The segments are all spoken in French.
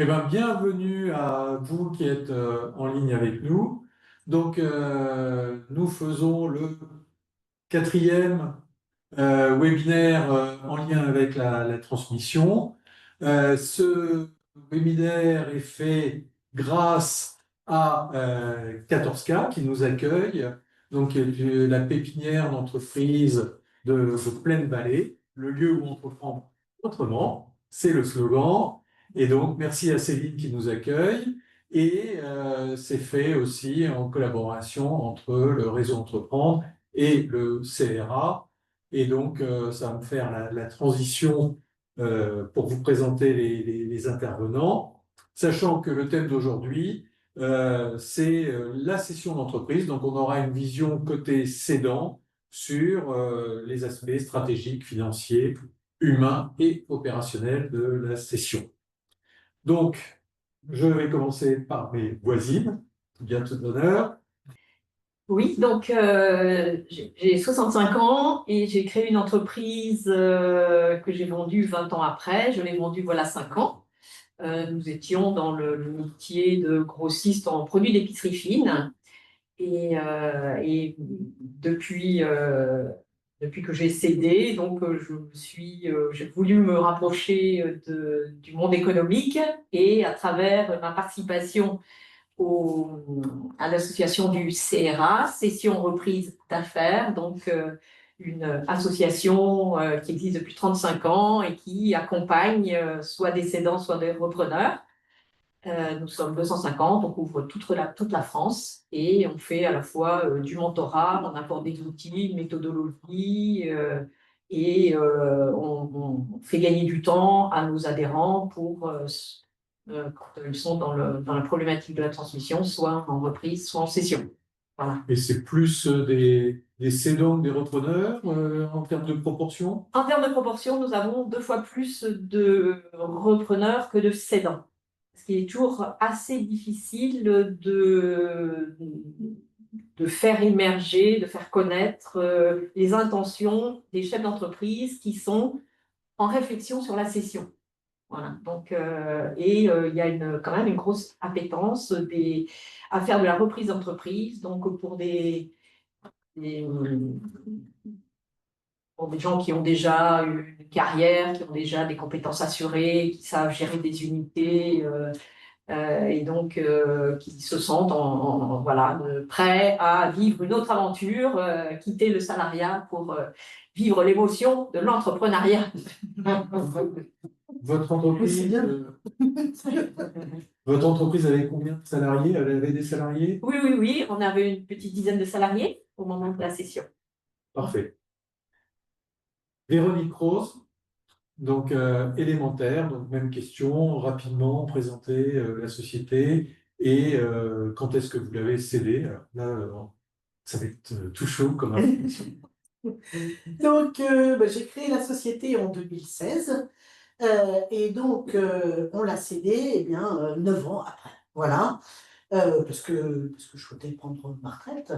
Eh bien, bienvenue à vous qui êtes en ligne avec nous. Donc, nous faisons le quatrième webinaire en lien avec la transmission. Ce webinaire est fait grâce à 14K qui nous accueille, donc la pépinière d'entreprise de Plaine-Vallée, le lieu où on entreprend autrement, c'est le slogan. Et donc, merci à Céline qui nous accueille. Et c'est fait aussi en collaboration entre le réseau Entreprendre et le CRA. Et donc, ça va me faire la transition pour vous présenter les intervenants, sachant que le thème d'aujourd'hui, c'est la cession d'entreprise. Donc, on aura une vision côté cédant sur les aspects stratégiques, financiers, humains et opérationnels de la cession. Donc, je vais commencer par mes voisines, bien tout d'honneur. Oui, donc j'ai 65 ans et j'ai créé une entreprise que j'ai vendue 20 ans après. Je l'ai vendue voilà 5 ans. Nous étions dans le métier de grossiste en produits d'épicerie fine. Et depuis que j'ai cédé, donc j'ai voulu me rapprocher du monde économique et à travers ma participation à l'association du CRA, Cession Reprise d'Affaires, donc une association qui existe depuis 35 ans et qui accompagne soit des cédants, soit des repreneurs. Nous sommes 250, on couvre toute la France et on fait à la fois du mentorat, on apporte des outils, une méthodologie on fait gagner du temps à nos adhérents quand ils sont dans la problématique de la transmission, soit en reprise, soit en cession. Voilà. Et c'est plus des cédants que des repreneurs en termes de proportion? En termes de proportion, nous avons 2 fois plus de repreneurs que de cédants. Ce qui est toujours assez difficile de faire émerger, de faire connaître les intentions des chefs d'entreprise qui sont en réflexion sur la cession. Voilà. Donc, il y a quand même une grosse appétence à faire de la reprise d'entreprise, donc pour des gens qui ont déjà une carrière, qui ont déjà des compétences assurées, qui savent gérer des unités, et donc qui se sentent voilà, prêts à vivre une autre aventure, quitter le salariat pour vivre l'émotion de l'entrepreneuriat. Votre entreprise, votre entreprise avait combien de salariés? Elle avait des salariés? Oui, on avait une petite dizaine de salariés au moment de la cession. Parfait. Véronique Rose, donc élémentaire, donc même question, rapidement présenter la société et quand est-ce que vous l'avez cédée? Alors là, ça va être tout chaud comme information. Donc, j'ai créé la société en 2016 et donc on l'a cédée 9 ans après. Voilà, parce que je souhaitais prendre ma retraite.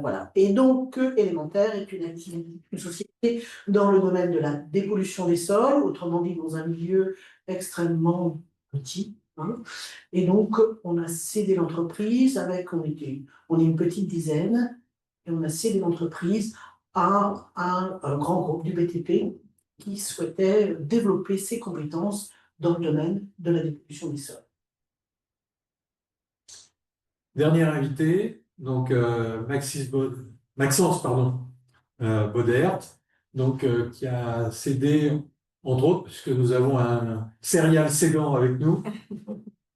Voilà. Et donc, Élémentaire est une société dans le domaine de la dépollution des sols, autrement dit dans un milieu extrêmement petit. Hein. Et donc, on a cédé l'entreprise on est une petite dizaine, et on a cédé l'entreprise à un grand groupe du BTP qui souhaitait développer ses compétences dans le domaine de la dépollution des sols. Dernier invité, donc Maxence Bodert, donc qui a cédé, entre autres, puisque nous avons un serial cédant avec nous,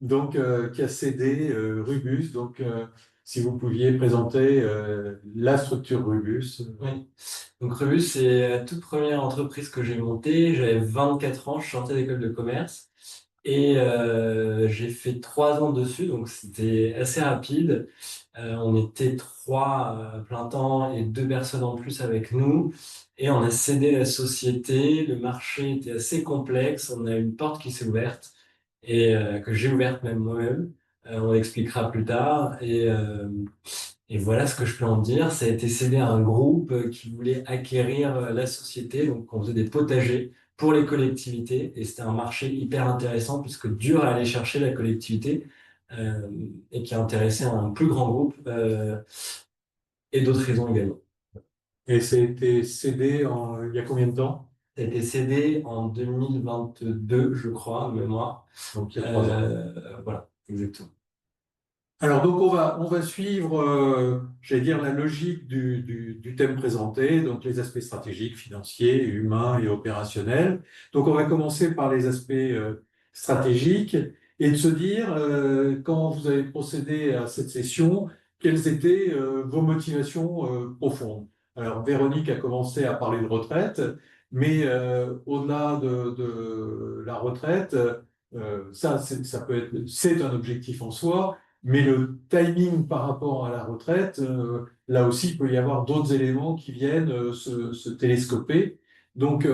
donc qui a cédé Rubus. Donc, si vous pouviez présenter la structure Rubus. Oui. Donc Rubus, c'est la toute première entreprise que j'ai montée. J'avais 24 ans, je sortais d'école de commerce. Et j'ai fait 3 ans dessus, donc c'était assez rapide. On était 3 à plein temps et 2 personnes en plus avec nous. Et on a cédé la société. Le marché était assez complexe. On a une porte qui s'est ouverte et que j'ai ouverte même moi-même. On expliquera plus tard. Et voilà ce que je peux en dire. Ça a été cédé à un groupe qui voulait acquérir la société. Donc on faisait des potagers pour les collectivités et c'était un marché hyper intéressant puisque dur à aller chercher la collectivité et qui a intéressé un plus grand groupe et d'autres raisons également. Et c'était cédé il y a combien de temps? Ça a été cédé en 2022, je crois, de mémoire. Donc il y a 3 ans. Voilà, exactement. Alors donc on va suivre, j'allais dire, la logique du thème présenté, donc les aspects stratégiques, financiers, humains et opérationnels. Donc on va commencer par les aspects stratégiques et de se dire, quand vous avez procédé à cette session, quelles étaient vos motivations profondes. Alors Véronique a commencé à parler de retraite, mais au-delà de la retraite, ça peut être, c'est un objectif en soi. Mais le timing par rapport à la retraite, là aussi, il peut y avoir d'autres éléments qui viennent se télescoper. Donc,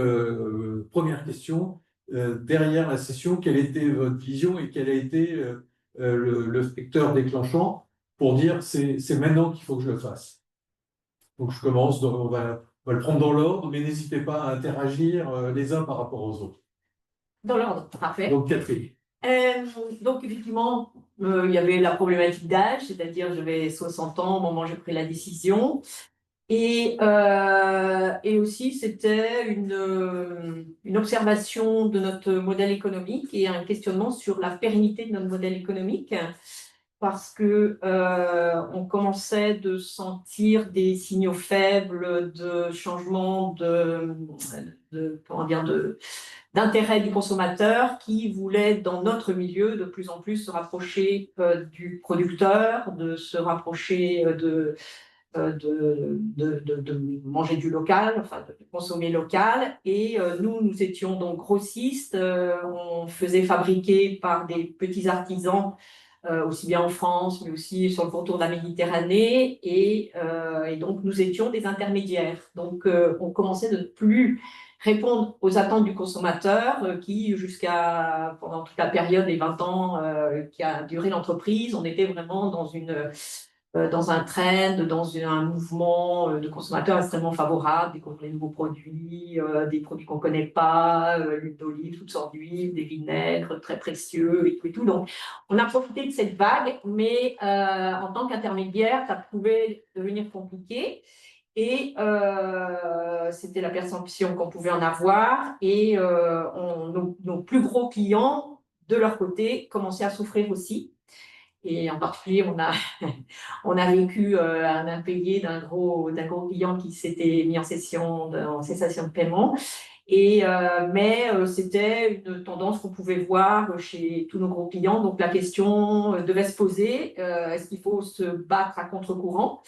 première question, derrière la session, quelle était votre vision et quel a été le facteur déclenchant pour dire c'est maintenant qu'il faut que je le fasse. Donc, je commence, donc on va le prendre dans l'ordre, mais n'hésitez pas à interagir les uns par rapport aux autres. Dans l'ordre, parfait. Donc, Catherine. Donc, effectivement, il y avait la problématique d'âge, c'est-à-dire j'avais 60 ans au moment où j'ai pris la décision. Et aussi, c'était une observation de notre modèle économique et un questionnement sur la pérennité de notre modèle économique, parce que on commençait de sentir des signaux faibles de changement comment dire, d'intérêt du consommateur qui voulait, dans notre milieu, de plus en plus se rapprocher du producteur, de se rapprocher de manger du local, enfin de consommer local. Et nous étions donc grossistes, on faisait fabriquer par des petits artisans, aussi bien en France, mais aussi sur le pourtour de la Méditerranée. Et donc, nous étions des intermédiaires. Donc, on commençait de ne plus répondre aux attentes du consommateur qui, pendant toute la période des 20 ans qui a duré l'entreprise, on était vraiment dans un trend, un mouvement de consommateurs extrêmement favorable, découvrir des nouveaux produits, des produits qu'on ne connaît pas, l'huile d'olive, toutes sortes d'huiles, des vinaigres très précieux et tout et tout. Donc, on a profité de cette vague, mais en tant qu'intermédiaire, ça pouvait devenir compliqué. Et c'était la perception qu'on pouvait en avoir. Et nos plus gros clients, de leur côté, commençaient à souffrir aussi. Et en particulier, on a vécu un impayé d'un gros client qui s'était mis en cessation de paiement. Mais c'était une tendance qu'on pouvait voir chez tous nos gros clients. Donc la question devait se poser, est-ce qu'il faut se battre à contre-courant?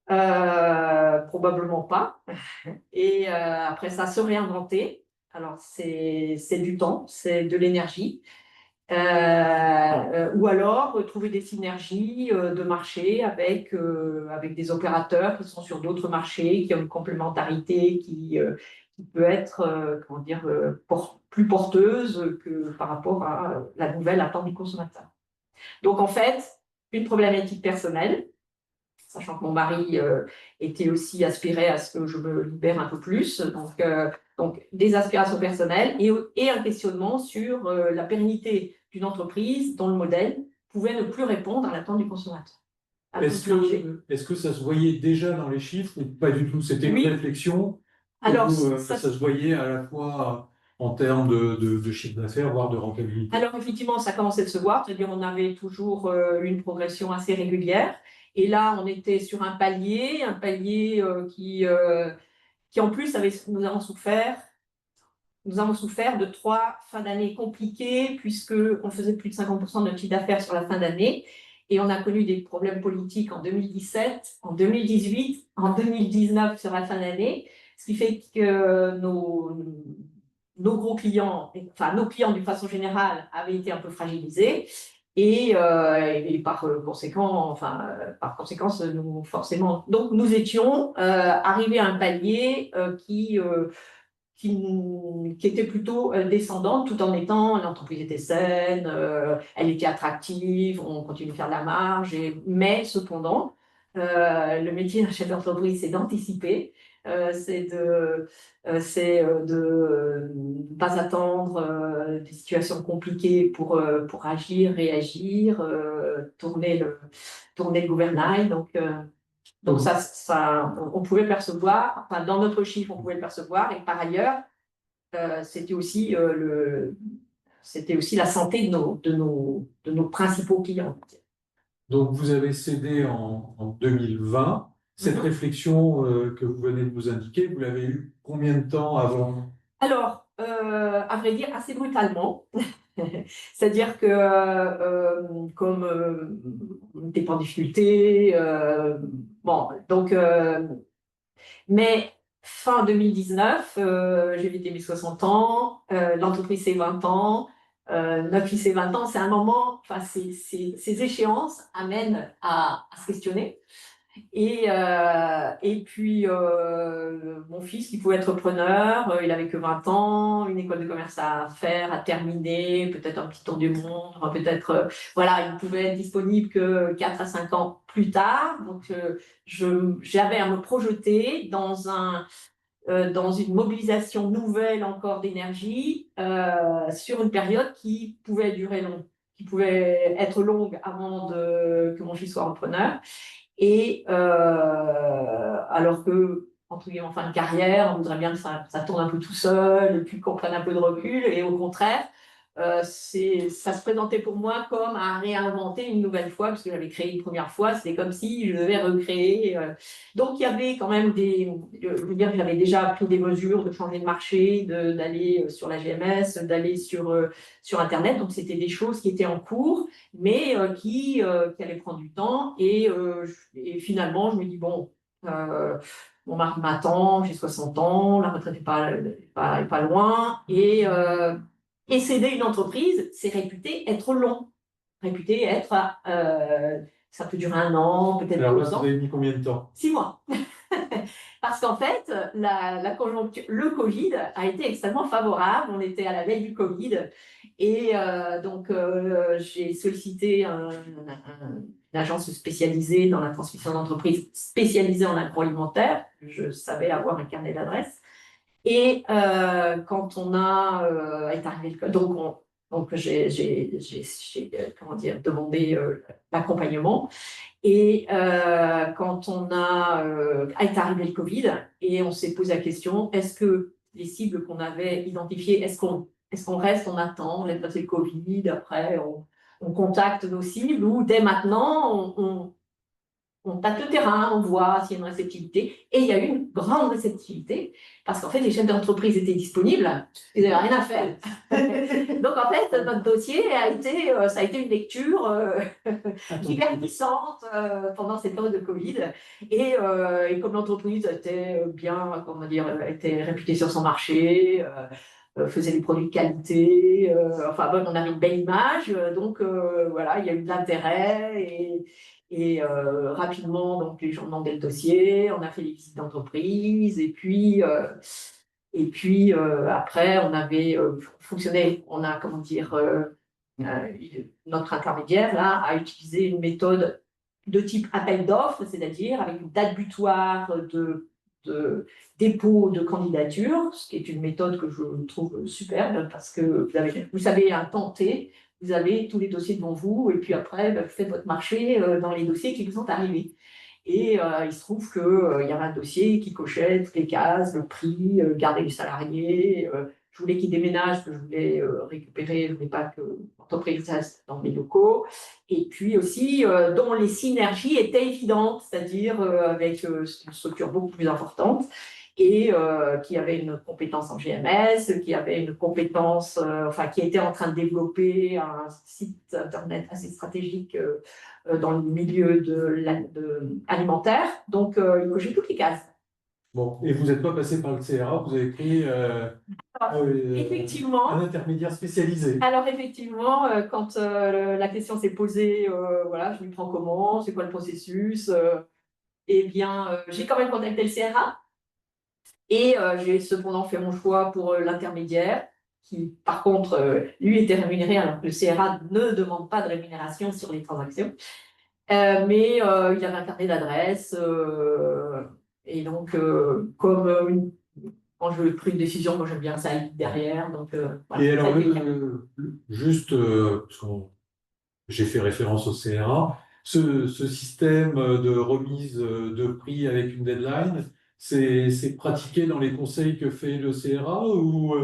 Probablement pas. Et après ça, se réinventer. Alors c'est du temps, c'est de l'énergie. Ou alors trouver des synergies de marché avec des opérateurs qui sont sur d'autres marchés, qui ont une complémentarité qui peut être comment dire, plus porteuse que par rapport à la nouvelle attente du consommateur. Donc en fait, une problématique personnelle, sachant que mon mari était aussi aspiré à ce que je me libère un peu plus, donc des aspirations personnelles et un questionnement sur la pérennité d'une entreprise dont le modèle pouvait ne plus répondre à l'attente du consommateur. Est-ce que ça se voyait déjà dans les chiffres ou pas du tout? C'était une réflexion Alors, où ça se voyait à la fois en termes de chiffre d'affaires, voire de rentabilité? Alors, effectivement, ça commençait de se voir, c'est-à-dire on avait toujours une progression assez régulière. Et là, on était sur un palier qui en plus, nous avons souffert de 3 fins d'année compliquées, puisqu'on faisait plus de 50% de notre chiffre d'affaires sur la fin d'année. Et on a connu des problèmes politiques en 2017, en 2018, en 2019 sur la fin d'année, ce qui fait que nos gros clients, enfin nos clients d'une façon générale, avaient été un peu fragilisés. Et par conséquence, nous, forcément. Donc, nous étions arrivés à un palier qui était plutôt descendante, tout en étant, l'entreprise était saine, elle était attractive, on continue de faire de la marge, mais cependant, le métier d'un chef d'entreprise, c'est d'anticiper, c'est de ne pas attendre des situations compliquées pour agir, réagir, tourner le gouvernail. Donc on pouvait le percevoir, enfin, dans notre chiffre, on pouvait le percevoir, et par ailleurs, c'était aussi la santé de nos principaux clients. Donc, vous avez cédé en 2020. Cette Mhm. réflexion que vous venez de nous indiquer, vous l'avez eue combien de temps avant? Alors, à vrai dire, assez brutalement. C'est-à-dire que, comme on n'était pas en difficulté, bon, donc, mais fin 2019, j'ai fêté mes 60 ans, l'entreprise c'est 20 ans, notre fils c'est 20 ans, c'est un moment, enfin, ces échéances amènent à se questionner. Et puis, mon fils, qui pouvait être preneur, il avait que 20 ans, une école de commerce à faire, à terminer, peut-être un petit tour du monde, peut-être, voilà, il pouvait être disponible que 4 à 5 ans plus tard. Donc, j'avais à me projeter dans une mobilisation nouvelle encore d'énergie sur une période qui pouvait durer long, qui pouvait être longue avant que mon fils soit repreneur. Et alors que, entre guillemets, en fin de carrière, on voudrait bien que ça tourne un peu tout seul, et puis qu'on prenne un peu de recul. Et au contraire, ça se présentait pour moi comme à réinventer une nouvelle fois, parce que j'avais créé une première fois, c'était comme si je devais recréer. Donc il y avait quand même je veux dire, j'avais déjà pris des mesures de changer de marché, d'aller sur la GMS, d'aller sur Internet. Donc c'était des choses qui étaient en cours, mais qui allaient prendre du temps. Et finalement, je me dis, bon, mon mari m'attend, j'ai 60 ans, la retraite n'est pas loin. Et céder une entreprise, c'est réputé être long. Réputé être, ça peut durer 1 an, peut-être Alors là, 2 vous ans, avez mis combien de temps? 6 mois. Parce qu'en fait, la conjoncture, le Covid a été extrêmement favorable. On était à la veille du Covid. Et donc, j'ai sollicité une agence spécialisée dans la transmission d'entreprise, spécialisée en agroalimentaire. Je savais avoir un carnet d'adresses. Et quand on est arrivé le donc j'ai comment dire, demandé l'accompagnement. Et quand est arrivé le Covid, et on s'est posé la question, est-ce que les cibles qu'on avait identifiées, est-ce qu'on reste, on attend, on laisse passer le Covid, après on contacte nos cibles, ou dès maintenant on tâte le terrain, on voit s'il y a une réceptivité. Et il y a eu une grande réceptivité, parce qu'en fait, les chefs d'entreprise étaient disponibles, ils n'avaient rien à faire. Donc, en fait, notre dossier ça a été une lecture divertissante pendant cette période de Covid. Et comme l'entreprise était bien, comment dire, était réputée sur son marché, faisait des produits de qualité, enfin bon, on avait une belle image, donc voilà, il y a eu de l'intérêt. Et rapidement, donc, les gens demandaient le dossier, on a fait les visites d'entreprise, et puis après, on avait fonctionné, on a, comment dire, notre intermédiaire, là, a utilisé une méthode de type appel d'offres, c'est-à-dire avec une date butoir de dépôt de candidature, ce qui est une méthode que je trouve superbe, parce que vous savez un temps T, vous avez tous les dossiers devant vous, et puis après, vous faites votre marché dans les dossiers qui vous sont arrivés. Et il se trouve qu'il y avait un dossier qui cochait toutes les cases, le prix, garder les salariés. Je voulais qu'ils déménagent, que je voulais récupérer, je ne voulais pas que l'entreprise reste dans mes locaux. Et puis aussi, dont les synergies étaient évidentes, c'est-à-dire avec une structure beaucoup plus importante, et qui avait une compétence en GMS, qui avait une compétence, enfin, qui était en train de développer un site internet assez stratégique dans le milieu alimentaire. Donc, il cochait toutes les cases. Bon, et vous n'êtes pas passé par le CRA, vous avez pris Effectivement. un intermédiaire spécialisé. Alors effectivement, quand la question s'est posée, voilà, je m'y prends comment, c'est quoi le processus, eh bien, j'ai quand même contacté le CRA. Et j'ai cependant fait mon choix pour l'intermédiaire, qui par contre, lui était rémunéré, alors que le CRA ne demande pas de rémunération sur les transactions. Mais il avait un carnet d'adresses, Et donc, comme quand je prends une décision, moi j'aime bien que ça aille derrière. Donc, voilà, Et ça a alors, été bien. juste, parce que j'ai fait référence au CRA, ce système de remise de prix avec une deadline, c'est pratiqué dans les conseils que fait le CRA ou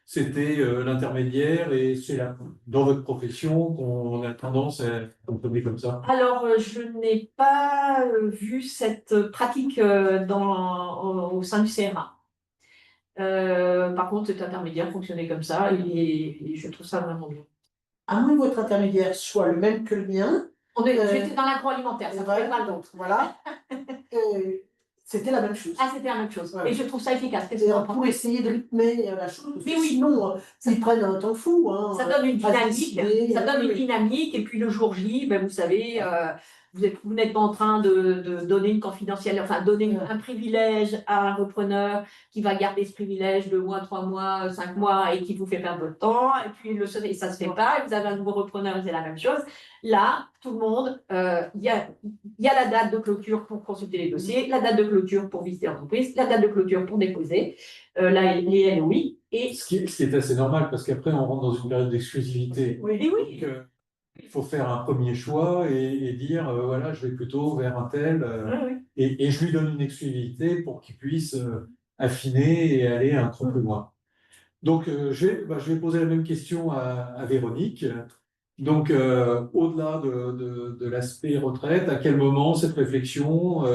c'était l'intermédiaire et c'est dans votre profession qu'on a tendance à fonctionner comme ça? Alors, je n'ai pas vu cette pratique au sein du CRA. Par contre, cet intermédiaire fonctionnait comme ça et je trouve ça vraiment bien. À moins que votre intermédiaire soit le même que le mien, J'étais dans l'agroalimentaire, ça ne pouvait pas le nôtre. voilà, c'était la même chose. Ah, c'était la même chose. Ouais. Et je trouve ça efficace. Qu'est-ce que Et vous en pensez? pour essayer de rythmer la chose, parce Mais que oui. sinon, ils prennent un temps fou. Hein, Ça donne une à se dynamique, décider. ça donne une Oui. dynamique, et puis le jour J, ben, vous savez, vous n'êtes pas en train de donner une confidentielle, enfin donner un privilège à un repreneur qui va garder ce privilège 2 mois, 3 mois, 5 mois et qui vous fait perdre votre temps, et puis et ça se fait pas, et vous avez un nouveau repreneur et c'est la même chose. Là, tout le monde, il y a la date de clôture pour consulter les dossiers, la date de clôture pour visiter l'entreprise, la date de clôture pour déposer, les LOI. Et Ce qui est assez normal parce qu'après on rentre dans une période d'exclusivité. Oui. et oui. Donc, il faut faire un premier choix et dire voilà, je vais plutôt vers un tel Oui, oui. et je lui donne une exclusivité pour qu'il puisse affiner et aller un cran plus loin. Donc, je vais poser la même question à Véronique. Donc, au-delà de l'aspect retraite, à quel moment cette réflexion,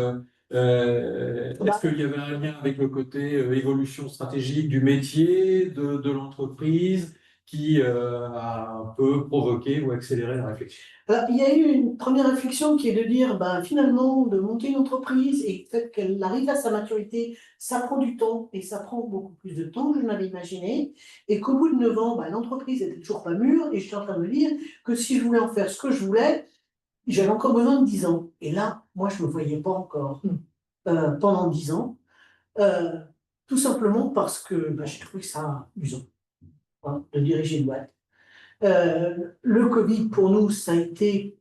est-ce qu'il y avait un lien avec le côté évolution stratégique du métier, de l'entreprise, qui a un peu provoqué ou accéléré la réflexion? Alors, il y a eu une première réflexion qui est de dire, ben, finalement, de monter une entreprise et peut-être qu'elle arrive à sa maturité, ça prend du temps et ça prend beaucoup plus de temps que je n'avais imaginé. Et qu'au bout de 9 ans, ben, l'entreprise n'était toujours pas mûre et j'étais en train de me dire que si je voulais en faire ce que je voulais, j'avais encore besoin de 10 ans. Et là, moi, je ne me voyais pas encore pendant 10 ans, euh, tout simplement parce que ben, j'ai trouvé ça amusant, hein, de diriger une boîte. Le Covid, pour nous, ça a été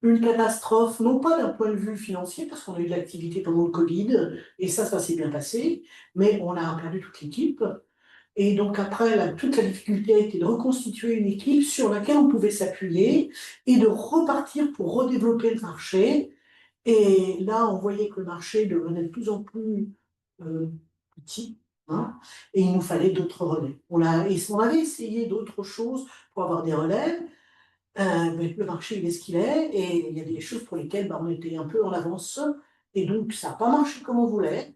une catastrophe, non pas d'un point de vue financier, parce qu'on a eu de l'activité pendant le Covid, et ça s'est bien passé, mais on a perdu toute l'équipe. Et donc après, toute la difficulté a été de reconstituer une équipe sur laquelle on pouvait s'appuyer et de repartir pour redévelopper le marché. Et là, on voyait que le marché devenait de plus en plus euh, petit, hein, et il nous fallait d'autres relais. On avait essayé d'autres choses pour avoir des relais, mais le marché il est ce qu'il est, et il y a des choses pour lesquelles on était un peu en avance, et donc ça n'a pas marché comme on voulait.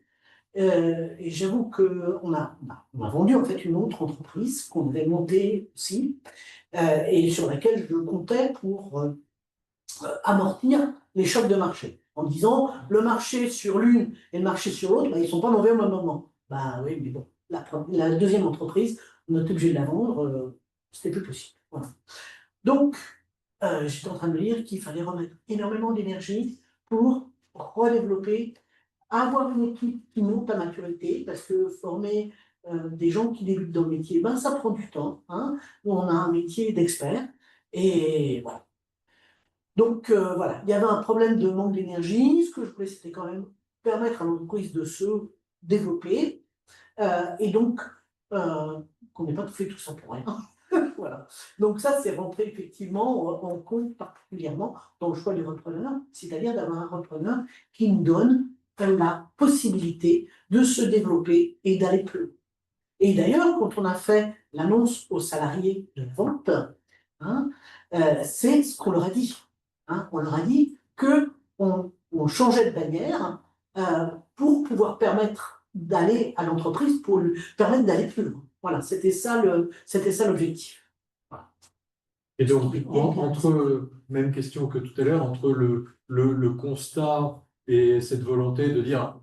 Et j'avoue qu'on a vendu en fait une autre entreprise qu'on avait montée aussi, et sur laquelle je comptais pour amortir les chocs de marché, en disant le marché sur l'une et le marché sur l'autre, bah, ils ne sont pas mauvais au même moment. Bah oui, mais bon, la deuxième entreprise, on était obligé de la vendre, c'était plus possible. Voilà. Donc, j'étais en train de me dire qu'il fallait remettre énormément d'énergie pour redévelopper, avoir une équipe qui monte à maturité, parce que former des gens qui débutent dans le métier, ben, ça prend du temps. Hein. On a un métier d'expert, et voilà. Donc voilà, il y avait un problème de manque d'énergie. Ce que je voulais, c'était quand même permettre à l'entreprise de se développer, et donc qu'on n'ait pas tout fait tout ça pour rien. Voilà. Donc ça, c'est rentré effectivement en compte particulièrement dans le choix du repreneur, c'est-à-dire d'avoir un repreneur qui nous donne la possibilité de se développer et d'aller plus loin. Et d'ailleurs, quand on a fait l'annonce aux salariés de la vente, hein, c'est ce qu'on leur a dit. Hein. On leur a dit qu'on changeait de bannière pour pouvoir permettre d'aller à l'entreprise, pour lui permettre d'aller plus loin. Voilà, c'était ça l'objectif. Voilà. Et donc, même question que tout à l'heure, entre le constat et cette volonté de dire,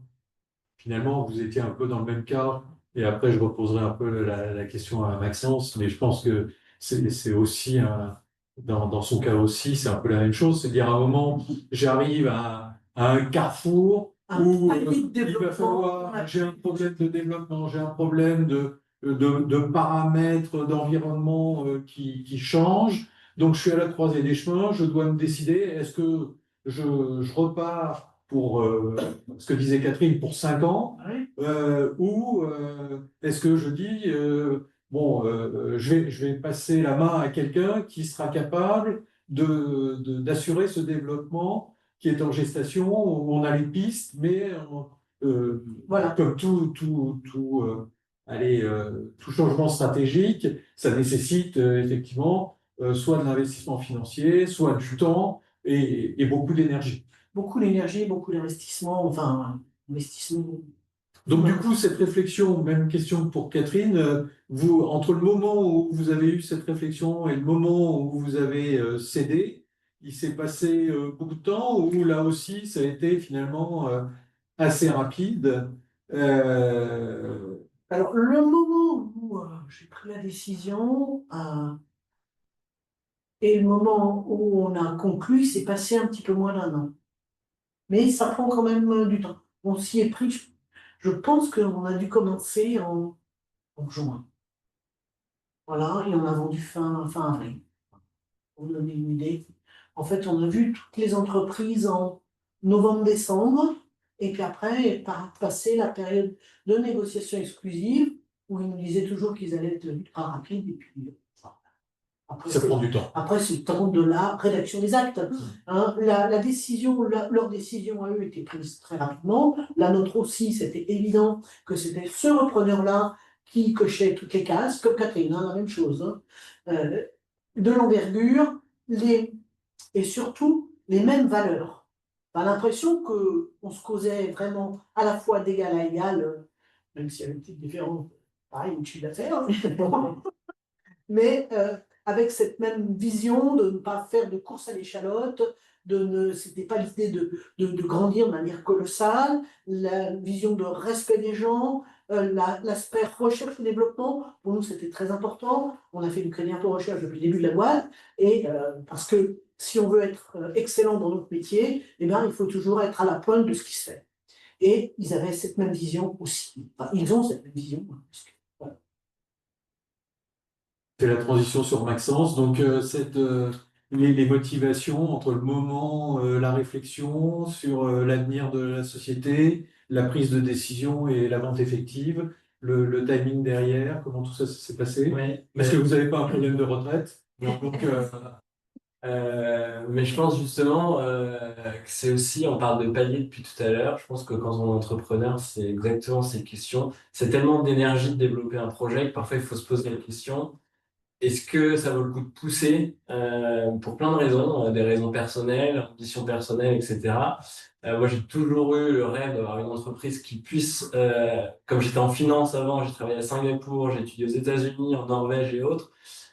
finalement, vous étiez un peu dans le même cas, et après, je reposerai un peu la question à Maxence, mais je pense que c'est aussi, dans son cas aussi, c'est un peu la même chose, c'est dire à un moment, j'arrive à un carrefour où il va falloir, j'ai un problème de développement, j'ai un problème de paramètres d'environnement qui changent, donc je suis à la croisée des chemins, je dois me décider, est-ce que je repars pour ce que disait Catherine, pour 5 ans, Ouais. ou est-ce que je dis, je vais passer la main à quelqu'un qui sera capable d'assurer ce développement qui est en gestation, où on a les pistes, mais Voilà. comme tout changement stratégique, ça nécessite effectivement soit de l'investissement financier, soit du temps et beaucoup d'énergie. Beaucoup d'énergie, beaucoup d'investissement, enfin, investissement. Donc du Voilà. coup, cette réflexion, même question pour Catherine, vous, entre le moment où vous avez eu cette réflexion et le moment où vous avez cédé, il s'est passé beaucoup de temps, ou là aussi, ça a été finalement assez rapide. Euh, Alors, le moment où j'ai pris la décision et le moment où on a conclu, il s'est passé un petit peu moins d'un an. Mais ça prend quand même du temps. On s'y est pris, je pense qu'on a dû commencer en juin. Voilà, et on a vendu fin avril. Pour vous donner une idée. En fait, on a vu toutes les entreprises en novembre-décembre, et puis après est passé la période de négociation exclusive, où ils nous disaient toujours qu'ils allaient être ultra rapides, et puis enfin, après, Ça prend du temps. après, c'est le temps de la rédaction des actes. Hein. La décision, leur décision à eux était prise très rapidement. La nôtre aussi, c'était évident que c'était ce repreneur-là qui cochait toutes les cases, comme Catherine, hein, la même chose. Hein. De l'envergure, et surtout les mêmes valeurs. On a l'impression qu'on se causait vraiment à la fois d'égal à égal, même s'il y avait une petite différence, pareil, une chiffre d'affaires, hein. Mais avec cette même vision de ne pas faire de course à l'échalote, c'était pas l'idée de grandir de manière colossale, la vision de respect des gens, l'aspect recherche et développement, pour nous c'était très important. On a fait du crédit impôt recherche depuis le début de la boîte, et parce que si on veut être excellent dans notre métier, eh bien, il faut toujours être à la pointe de ce qui se fait. Et ils avaient cette même vision aussi. Enfin, ils ont cette même vision. Voilà. Fait la transition sur Maxence. Donc, les motivations entre le moment, la réflexion sur l'avenir de la société, la prise de décision et la vente effective, le timing derrière, comment tout ça s'est passé? Ouais, Parce que vous n'avez pas un problème de retraite. non. Donc, Mais je pense justement que c'est aussi, on parle de palier depuis tout à l'heure, je pense que quand on est entrepreneur, c'est exactement ces questions. C'est tellement d'énergie de développer un projet que parfois il faut se poser la question, est-ce que ça vaut le coup de pousser pour plein de raisons, des raisons personnelles, ambitions personnelles, etc. Moi, j'ai toujours eu le rêve d'avoir une entreprise qui puisse, comme j'étais en finance avant, j'ai travaillé à Singapour, j'ai étudié aux États-Unis, en Norvège et autres.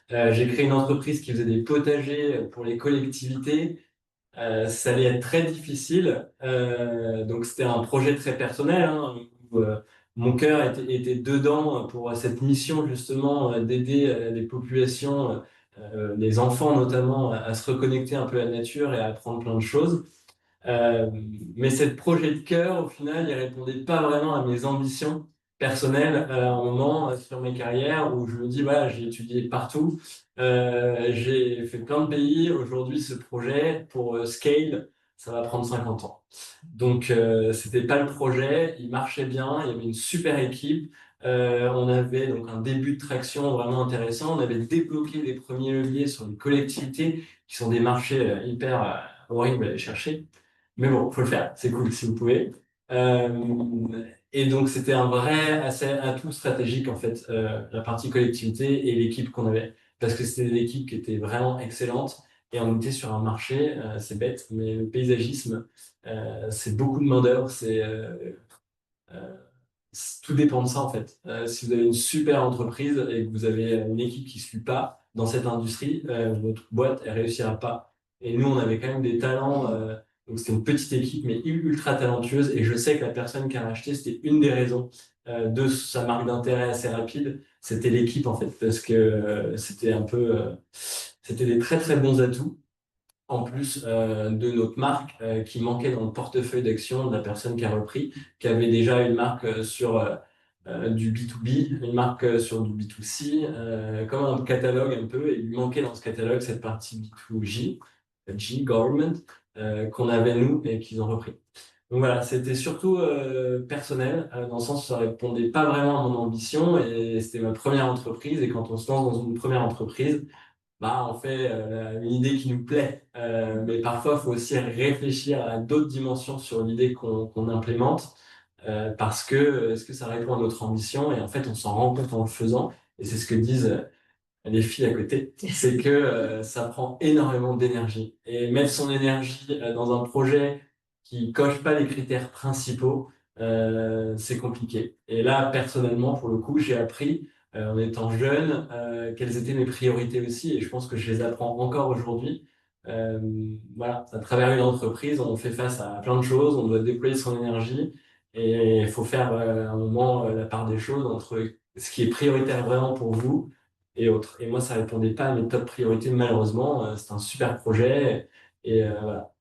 J'ai créé une entreprise qui faisait des potagers pour les collectivités. Ça allait être très difficile. Donc, c'était un projet très personnel, hein, où, mon cœur était dedans pour cette mission, justement, d'aider les populations, les enfants notamment, à se reconnecter un peu à la nature et à apprendre plein de choses. Euh, mais cette projet de cœur, au final, il répondait pas vraiment à mes ambitions personnelles à un moment sur mes carrières où je me dis, voilà, j'ai étudié partout, j'ai fait plein de pays. Aujourd'hui, ce projet, pour scale, ça va prendre 50 ans. Donc, c'était pas le projet, il marchait bien, il y avait une super équipe. On avait donc un début de traction vraiment intéressant. On avait débloqué les premiers leviers sur les collectivités, qui sont des marchés hyper horribles à aller chercher. Mais bon, faut le faire, c'est cool si vous pouvez. Et donc, c'était un vrai atout stratégique, en fait, la partie collectivité et l'équipe qu'on avait. Parce que c'était une équipe qui était vraiment excellente et on était sur un marché, c'est bête, mais le paysagisme, c'est beaucoup de main-d'œuvre, euh, tout dépend de ça, en fait. Si vous avez une super entreprise et que vous avez une équipe qui ne suit pas dans cette industrie, votre boîte, elle réussira pas. Et nous, on avait quand même des talents. Donc, c'était une petite équipe, mais ultra talentueuse. Et je sais que la personne qui a racheté, c'était une des raisons de sa marque d'intérêt assez rapide. C'était l'équipe, en fait, parce que c'était un peu, c'était des très, très bons atouts en plus de notre marque qui manquait dans le portefeuille d'action de la personne qui a repris, qui avait déjà une marque sur du B2B, une marque sur du B2C, comme un catalogue un peu, et il lui manquait dans ce catalogue cette partie B2G, G, Government, qu'on avait nous et qu'ils ont repris. Donc voilà, c'était surtout personnel, dans le sens où ça répondait pas vraiment à mon ambition et c'était ma première entreprise. Et quand on se lance dans une première entreprise, bah, on fait une idée qui nous plaît. Mais parfois, il faut aussi réfléchir à d'autres dimensions sur l'idée qu'on implémente, parce que est-ce que ça répond à notre ambition? Et en fait, on s'en rend compte en le faisant. Et c'est ce que disent les filles à côté, c'est que ça prend énormément d'énergie. Et mettre son énergie dans un projet qui coche pas les critères principaux, c'est compliqué. Et là, personnellement, pour le coup, j'ai appris en étant jeune quelles étaient mes priorités aussi, et je pense que je les apprends encore aujourd'hui. Euh, voilà, à travers une entreprise, on fait face à plein de choses, on doit déployer son énergie, et il faut faire à un moment la part des choses entre ce qui est prioritaire vraiment pour vous et autres. Et moi, ça répondait pas à mes top priorités, malheureusement. C'est un super projet. Et voilà.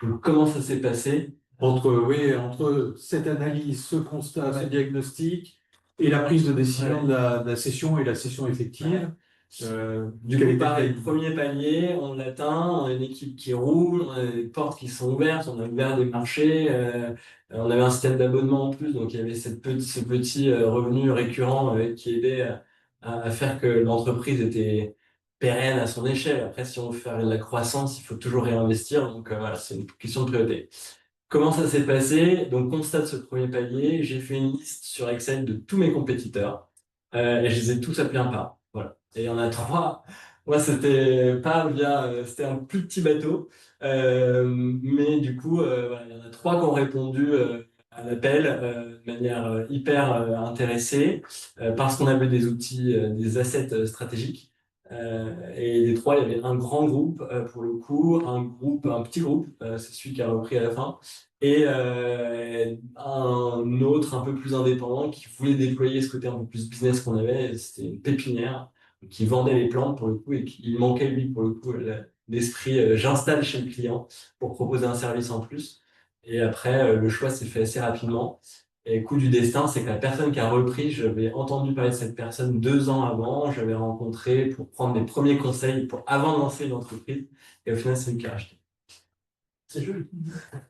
Donc, comment ça s'est passé? Entre cette analyse, ce constat, ce Ouais. diagnostic et la prise de décision Ouais. de la session et la session effective. Du Quel coup, était pareil, le premier palier, on l'atteint, on a une équipe qui roule, on a des portes qui sont ouvertes, on a ouvert des marchés, on avait un système d'abonnement en plus, donc il y avait ce petit revenu récurrent qui aidait à faire que l'entreprise était pérenne à son échelle. Après, si on veut faire de la croissance, il faut toujours réinvestir, donc voilà, c'est une question de priorité. Comment ça s'est passé? Donc, constat de ce premier palier, j'ai fait une liste sur Excel de tous mes compétiteurs et je les ai tous appelés un par un. Voilà. Et il y en a trois. Moi, c'était pas via, c'était un plus petit bateau, mais du coup, voilà, il y en a trois qui ont répondu à l'appel de manière hyper intéressée parce qu'on avait des outils, des assets stratégiques. Et les trois, il y avait un grand groupe pour le coup, un petit groupe, c'est celui qui a repris à la fin, et un autre un peu plus indépendant qui voulait déployer ce côté un peu plus business qu'on avait. C'était une pépinière qui vendait les plantes pour le coup et qu'il manquait lui pour le coup l'esprit j'installe chez le client pour proposer un service en plus. Et après, le choix s'est fait assez rapidement. Et coup du destin, c'est que la personne qui a repris, j'avais entendu parler de cette personne 2 ans avant, j'avais rencontré pour prendre mes premiers conseils pour avant de lancer une entreprise. Et au final, c'est lui qui a racheté. C'est joli.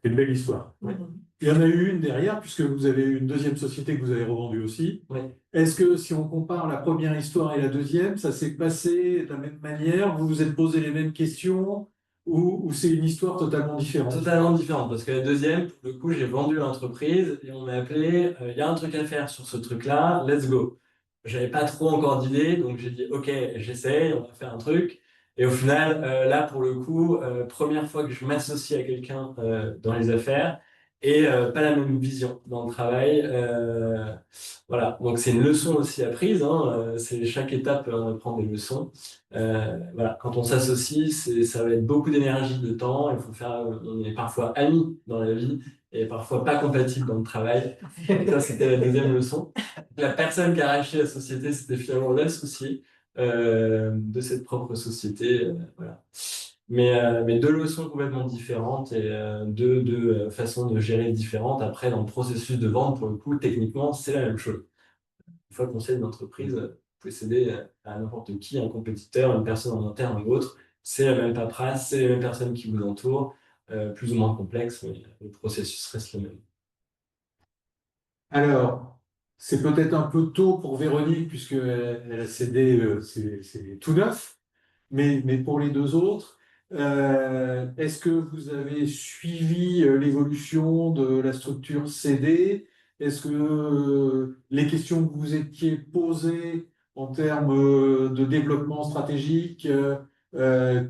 C'est une belle histoire. Ouais. Il y en a eu une derrière, puisque vous avez eu une deuxième société que vous avez revendue aussi. Ouais. Est-ce que si on compare la première histoire et la deuxième, ça s'est passé de la même manière? Vous vous êtes posé les mêmes questions ou c'est une histoire totalement différente? Totalement différente, parce que la deuxième, pour le coup, j'ai vendu l'entreprise et on m'a appelé, il y a un truc à faire sur ce truc-là, let's go. J'avais pas trop encore d'idées, donc j'ai dit, ok, j'essaye, on va faire un truc. Et au final, là, pour le coup, première fois que je m'associe à quelqu'un dans les affaires et pas la même vision dans le travail. Voilà, donc c'est une leçon aussi apprise, hein, c'est chaque étape, on apprend des leçons. Voilà, quand on s'associe, ça va être beaucoup d'énergie, de temps. Il faut faire, on est parfois amis dans la vie et parfois pas compatibles dans le travail. Ça, c'était la deuxième leçon. La personne qui a racheté la société, c'était finalement l'associé de cette propre société. Voilà. Mais deux leçons complètement différentes et deux façons de gérer différentes. Après, dans le processus de vente, pour le coup, techniquement, c'est la même chose. Une fois qu'on cède une entreprise, vous pouvez céder à n'importe qui, un compétiteur, une personne en interne ou autre. C'est la même paperasse, c'est les mêmes personnes qui vous entourent, plus ou moins complexe, mais le processus reste le même. Alors, c'est peut-être un peu tôt pour Véronique, puisqu'elle a cédé, c'est tout neuf, mais pour les deux autres, est-ce que vous avez suivi l'évolution de la structure CD? Est-ce que les questions que vous étiez posées en termes de développement stratégique,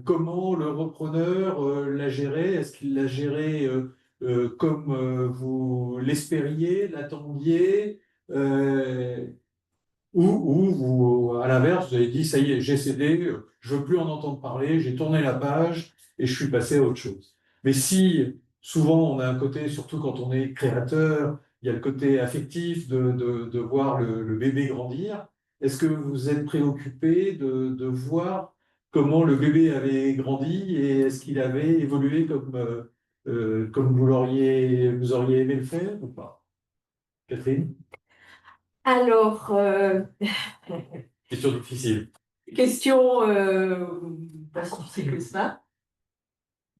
comment le repreneur l'a géré? Est-ce qu'il l'a géré comme vous l'espériez, l'attendiez, euh, ou vous, à l'inverse, vous avez dit, ça y est, j'ai cédé, je veux plus en entendre parler, j'ai tourné la page et je suis passé à autre chose. Mais si souvent on a un côté, surtout quand on est créateur, il y a le côté affectif de voir le bébé grandir, est-ce que vous êtes préoccupé de voir comment le bébé avait grandi et est-ce qu'il avait évolué comme vous auriez aimé le faire ou pas? Catherine? Alors, Question difficile. question pas si difficile que ça.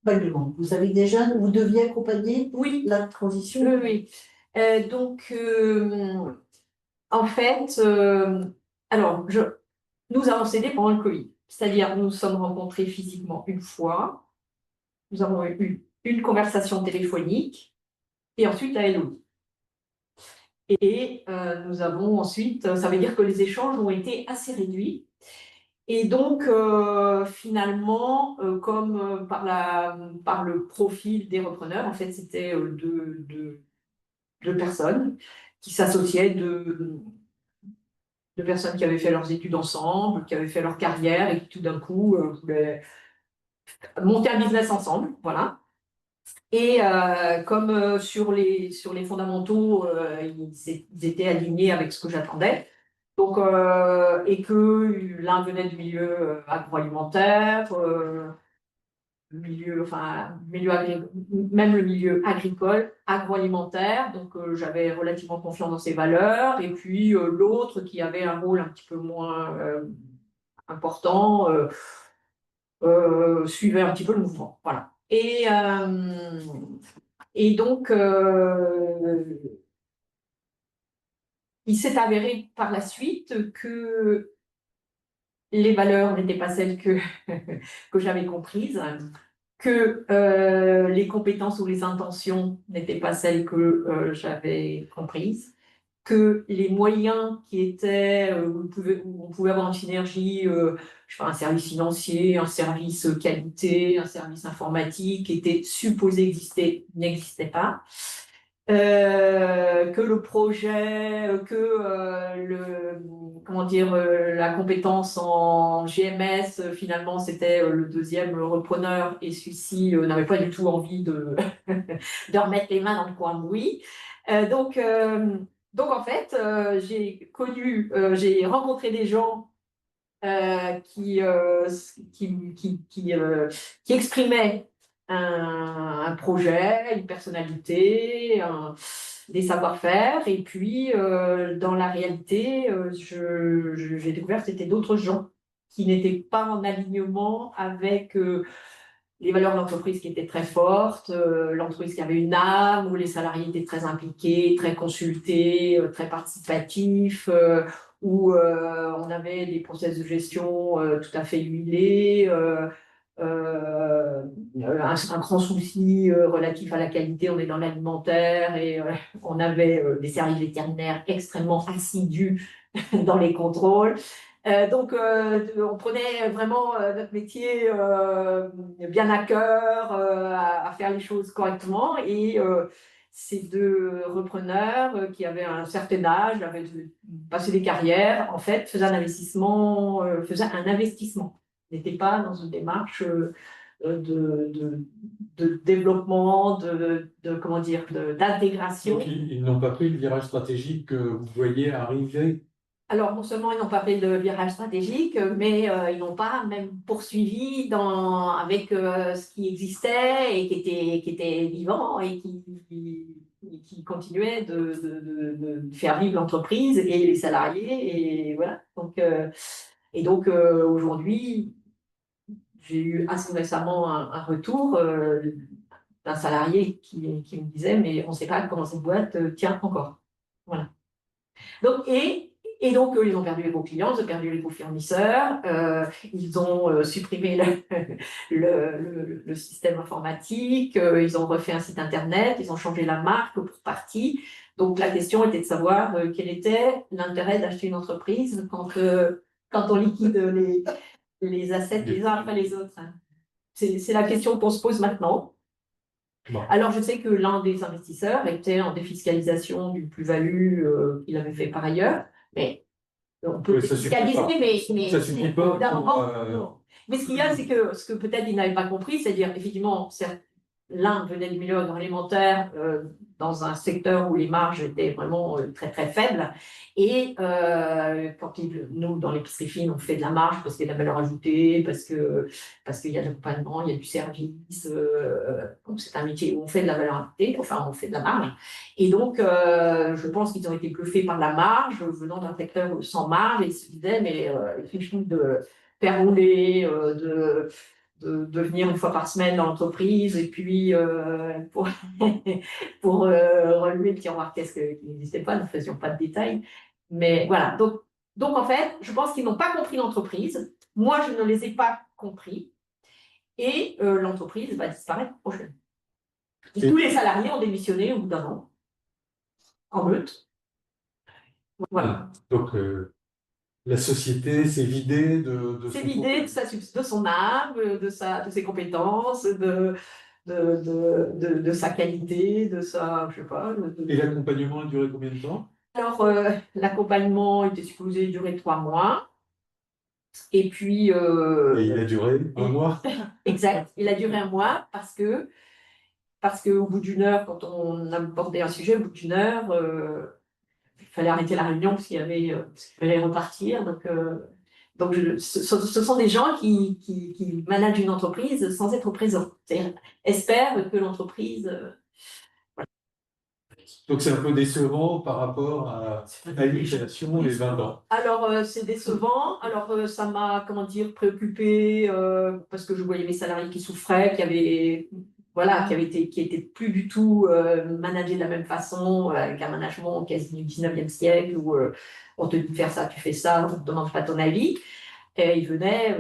accompagnement. Vous deviez accompagner Oui, la transition. oui, oui. Donc, en fait, alors, nous avons cédé pendant le Covid. C'est-à-dire, nous nous sommes rencontrés physiquement une fois, nous avons eu une conversation téléphonique, et ensuite la LOI. Et nous avons ensuite, ça veut dire que les échanges ont été assez réduits. Et donc, finalement, comme par le profil des repreneurs, en fait, c'était deux personnes qui s'associaient, de personnes qui avaient fait leurs études ensemble, qui avaient fait leur carrière et qui tout d'un coup voulaient monter un business ensemble, voilà. Et comme sur les fondamentaux, ils étaient alignés avec ce que j'attendais. Donc, et que l'un venait du milieu agroalimentaire, même le milieu agricole, agroalimentaire. Donc, j'avais relativement confiance dans ses valeurs. Et puis, l'autre qui avait un rôle un petit peu moins important, suivait un petit peu le mouvement. Voilà. Et donc, il s'est avéré par la suite que les valeurs n'étaient pas celles que j'avais comprises, que les compétences ou les intentions n'étaient pas celles que j'avais comprises, que les moyens qui étaient, où on pouvait avoir une synergie, je sais pas, un service financier, un service qualité, un service informatique, qui était supposé exister, n'existaient pas. Que le projet, comment dire, la compétence en GMS, finalement, c'était le deuxième repreneur et celui-ci n'avait pas du tout envie de, de remettre les mains dans le cambouis. Donc, en fait, j'ai rencontré des gens qui exprimaient un projet, une personnalité, des savoir-faire. Et puis, dans la réalité, j'ai découvert que c'était d'autres gens qui n'étaient pas en alignement avec les valeurs de l'entreprise qui étaient très fortes, l'entreprise qui avait une âme, où les salariés étaient très impliqués, très consultés, très participatifs, où on avait des process de gestion tout à fait huilés, un grand souci relatif à la qualité, on est dans l'alimentaire, et on avait des services vétérinaires extrêmement assidus dans les contrôles. Donc, on prenait vraiment notre métier bien à cœur, à faire les choses correctement. Et ces deux repreneurs qui avaient un certain âge, avaient passé des carrières, en fait, faisaient un investissement, n'étaient pas dans une démarche de développement, comment dire, d'intégration. Donc, ils n'ont pas pris le virage stratégique que vous voyez arriver. Alors, non seulement ils n'ont pas fait le virage stratégique, mais ils n'ont pas même poursuivi avec ce qui existait et qui était vivant et qui continuait de faire vivre l'entreprise et les salariés. Et voilà. Donc, aujourd'hui, j'ai eu assez récemment un retour d'un salarié qui me disait, mais on ne sait pas comment cette boîte tient encore. Voilà. Donc, et donc, ils ont perdu les gros clients, ils ont perdu les gros fournisseurs, ils ont supprimé le système informatique, ils ont refait un site internet, ils ont changé la marque pour partie. Donc, la question était de savoir quel était l'intérêt d'acheter une entreprise quand on liquide les assets les uns après les autres. C'est la question qu'on se pose maintenant. Bon. Alors, je sais que l'un des investisseurs était en défiscalisation d'une plus-value qu'il avait fait par ailleurs, mais on peut défiscaliser, mais ça suffit pas non. Mais ce qu'il y a, c'est que ce que peut-être il n'avait pas compris, c'est-à-dire, effectivement, l'un venait du milieu agroalimentaire dans un secteur où les marges étaient vraiment très très faibles. Et nous, dans l'épicerie fine, on fait de la marge parce qu'il y a de la valeur ajoutée, parce qu'il y a de l'accompagnement, il y a du service. Donc c'est un métier où on fait de la valeur ajoutée, enfin on fait de la marge. Et donc, je pense qu'ils ont été bluffés par la marge, venant d'un secteur sans marge, et ils se disaient, mais il suffit de faire rouler, de venir une fois par semaine dans l'entreprise et puis pour, pour relever le tiroir qu'est-ce qui n'existait pas, nous ne faisions pas de détails. Mais voilà, donc en fait, je pense qu'ils n'ont pas compris l'entreprise. Moi, je ne les ai pas compris. Et l'entreprise va disparaître prochainement. Et tous les salariés ont démissionné au bout d'un an, en meute. Voilà. Donc, la société s'est vidée de C'est son l'idée de son âme, de ses compétences, de sa qualité, de sa, je sais pas. Et l'accompagnement a duré combien de temps? Alors, l'accompagnement était supposé durer 3 mois. Et puis. Et il a duré un mois? Exact. Il a duré 1 mois parce qu'au bout d'1 heure, quand on abordait un sujet, au bout d'1 heure, il fallait arrêter la réunion parce qu'il fallait repartir. Donc ce sont des gens qui managent une entreprise sans être présents. C'est-à-dire, espèrent que l'entreprise. Donc c'est un peu décevant par rapport à l'initiation les 20 ans. Alors, c'est décevant. Alors, ça m'a, comment dire, préoccupée parce que je voyais mes salariés qui souffraient, qui étaient plus du tout managés de la même façon, avec un management quasi du 19e siècle où on te dit de faire ça, tu fais ça, on ne te demande pas ton avis. Et ils venaient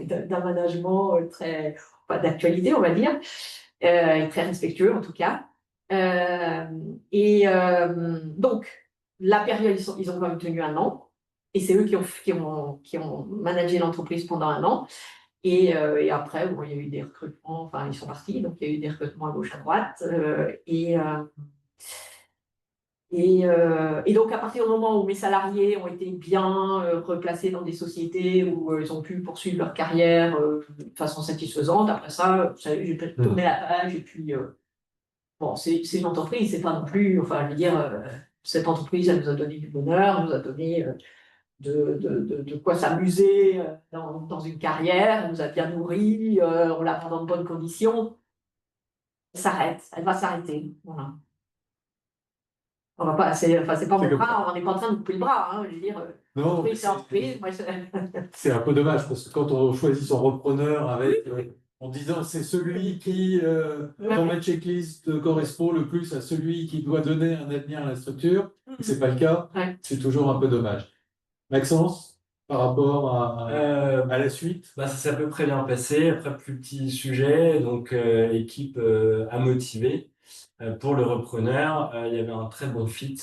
d'un management pas d'actualité, on va dire, et très respectueux en tout cas. Donc, la période, ils ont quand même tenu 1 an, et c'est eux qui ont managé l'entreprise pendant 1 an. Et après, bon, il y a eu des recrutements, enfin, ils sont partis, donc il y a eu des recrutements à gauche, à droite. Et donc, à partir du moment où mes salariés ont été bien replacés dans des sociétés où ils ont pu poursuivre leur carrière de façon satisfaisante, après ça, vous savez, j'ai peut-être tourné la page, et puis, bon, c'est une entreprise, c'est pas non plus, enfin, je veux dire, cette entreprise, elle nous a donné du bonheur, elle nous a donné de quoi s'amuser dans une carrière, elle nous a bien nourris, on la rend dans de bonnes conditions. Elle va s'arrêter, voilà. On va pas, c'est pas mon bras, on n'est pas en train de couper le bras, hein, je veux dire. Non, Oui, c'est entreprise, moi, c'est un peu dommage parce que quand on choisit son repreneur avec, en disant c'est celui qui, dans ma checklist, correspond le plus à celui qui doit donner un avenir à la structure, c'est pas le cas, Ouais. c'est toujours un peu dommage. Maxence, par rapport à la suite? Ça s'est à peu près bien passé. Après, plus petit sujet, donc équipe à motiver. Pour le repreneur, il y avait un très bon fit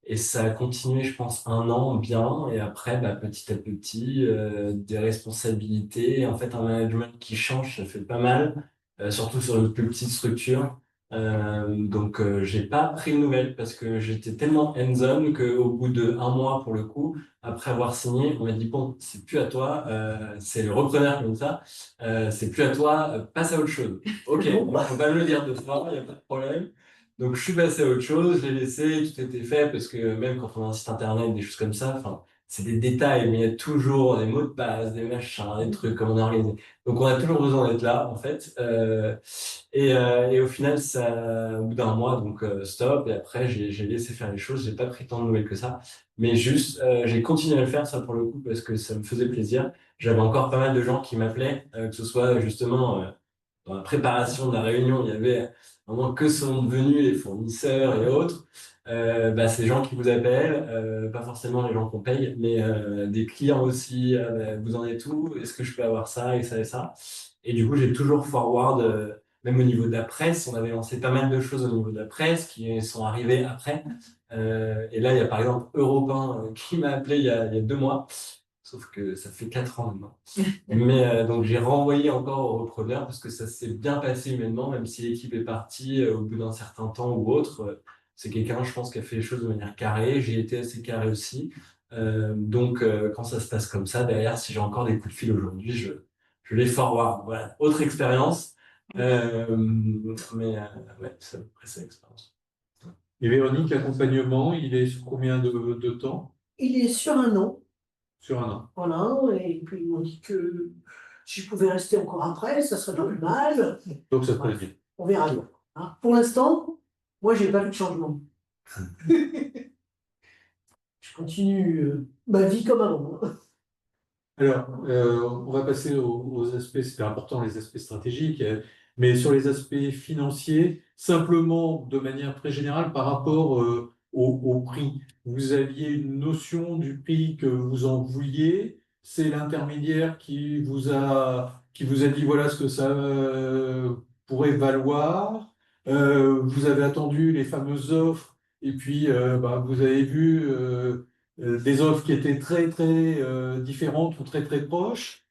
et ça a continué, je pense, 1 an bien. Et après, petit à petit, des responsabilités. En fait, un management qui change, ça fait pas mal, surtout sur une plus petite structure. Donc, j'ai pas pris de nouvelles parce que j'étais tellement hands-on qu'au bout d'1 mois, pour le coup, après avoir signé, on m'a dit, bon, c'est plus à toi, c'est le repreneur comme ça, c'est plus à toi, passe à autre chose. Ok, on va me le dire 2 fois, il n'y a pas de problème. Donc je suis passé à autre chose, j'ai laissé, tout était fait, parce que même quand on a un site internet, des choses comme ça, enfin, c'est des détails, mais il y a toujours des mots de passe, des machins, des trucs, comme on est organisé. Donc on a toujours besoin d'être là, en fait. Et au final, au bout d'1 mois, donc stop, et après j'ai laissé faire les choses, j'ai pas pris tant de nouvelles que ça. Mais juste, j'ai continué à le faire, ça pour le coup, parce que ça me faisait plaisir. J'avais encore pas mal de gens qui m'appelaient, que ce soit justement dans la préparation de la réunion, il y avait vraiment que sont devenus les fournisseurs et autres. Ces gens qui vous appellent, pas forcément les gens qu'on paye, mais des clients aussi, vous en êtes où? Est-ce que je peux avoir ça et ça et ça? Et du coup, j'ai toujours forward, même au niveau de la presse, on avait lancé pas mal de choses au niveau de la presse qui sont arrivées après. Et là, il y a par exemple Europe 1 qui m'a appelé il y a 2 mois, sauf que ça fait 4 ans maintenant. Mais donc j'ai renvoyé encore au repreneur parce que ça s'est bien passé humainement, même si l'équipe est partie au bout d'un certain temps ou autre. C'est quelqu'un, je pense, qui a fait les choses de manière carrée. J'ai été assez carré aussi. Donc quand ça se passe comme ça, derrière, si j'ai encore des coups de fil aujourd'hui, je les forward. Voilà, autre expérience. Ouais, c'est à peu près ça l'expérience. Et Véronique, l'accompagnement, il est sur combien de temps? Il est sur 1 an, Sur 1 an. voilà, et puis ils m'ont dit que si je pouvais rester encore après, ça serait pas plus mal. Donc ça se passe bien. On verra bien, hein. Pour l'instant, moi, j'ai pas vu de changement. Je continue ma vie comme avant. Alors, on va passer aux aspects, c'était important, les aspects stratégiques, mais sur les aspects financiers, simplement de manière très générale par rapport au prix. Vous aviez une notion du prix que vous en vouliez, c'est l'intermédiaire qui vous a dit voilà ce que ça pourrait valoir. Vous avez attendu les fameuses offres et puis bah, vous avez vu des offres qui étaient très très différentes ou très très proches.